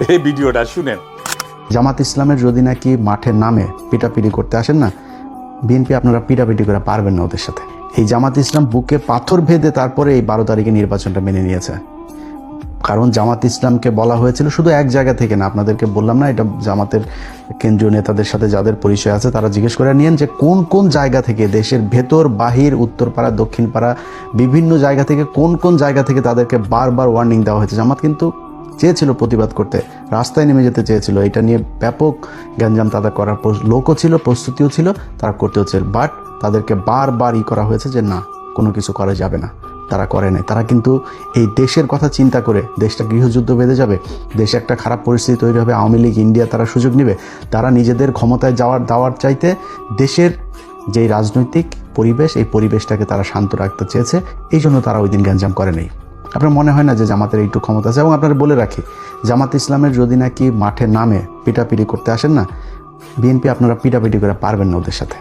এই ভিডিওটা শুনেন। জামাত ইসলামের যদি নাকি মাঠের নামে পিটাপিটি করতে আসেন না, বিএনপি আপনারা পিটাপিটি করে পারবেন না ওদের সাথে। এই জামাত ইসলাম বুকে পাথর ভেদে তারপরে এই 12 তারিখে নির্বাচনটা মেনে নিয়েছে। কারণ জামাত ইসলামকে বলা হয়েছিল শুধু এক জায়গা থেকে না, আপনাদেরকে বললাম না, এটা জামাতের কেন্দ্রীয় নেতাদের সাথে যাদের পরিচয় আছে তারা জিজ্ঞেস করে নিয়েন যে কোন কোন জায়গা থেকে, দেশের ভেতর বাহির, উত্তরপাড়া দক্ষিণপাড়া বিভিন্ন জায়গা থেকে, কোন কোন জায়গা থেকে তাদেরকে বারবার ওয়ার্নিং দেওয়া হয়েছে। জামাত কিন্তু চেয়েছিল প্রতিবাদ করতে, রাস্তায় নেমে যেতে চেয়েছিল, এটা নিয়ে ব্যাপক গ্যাঞ্জাম তাদের করার লোকও ছিল, প্রস্তুতিও ছিল, তারা করতেও ছিল, বাট তাদেরকে বারবার করা হয়েছে যে না, কোনো কিছু করা যাবে না। তারা করে নাই। তারা কিন্তু এই দেশের কথা চিন্তা করে, দেশটা গৃহযুদ্ধ বেঁধে যাবে, দেশে একটা খারাপ পরিস্থিতি তৈরি হবে, আওয়ামী লীগ ইন্ডিয়া তারা সুযোগ নেবে, তারা নিজেদের ক্ষমতায় দাওয়ার চাইতে দেশের যেই রাজনৈতিক পরিবেশ, এই পরিবেশটাকে তারা শান্ত রাখতে চেয়েছে, এই জন্য তারা ওই দিন গ্যাঞ্জাম করে নেই। আপনার মনে হয় না যে জামাতের একটু ক্ষমতা আছে? এবং আপনারা বলে রাখি, জামাত ইসলামের যদি নাকি মাঠের নামে পিটাপিটি করতে আসেন না, বিএনপি আপনারা পিটাপিটি করে পারবেন না ওদের সাথে।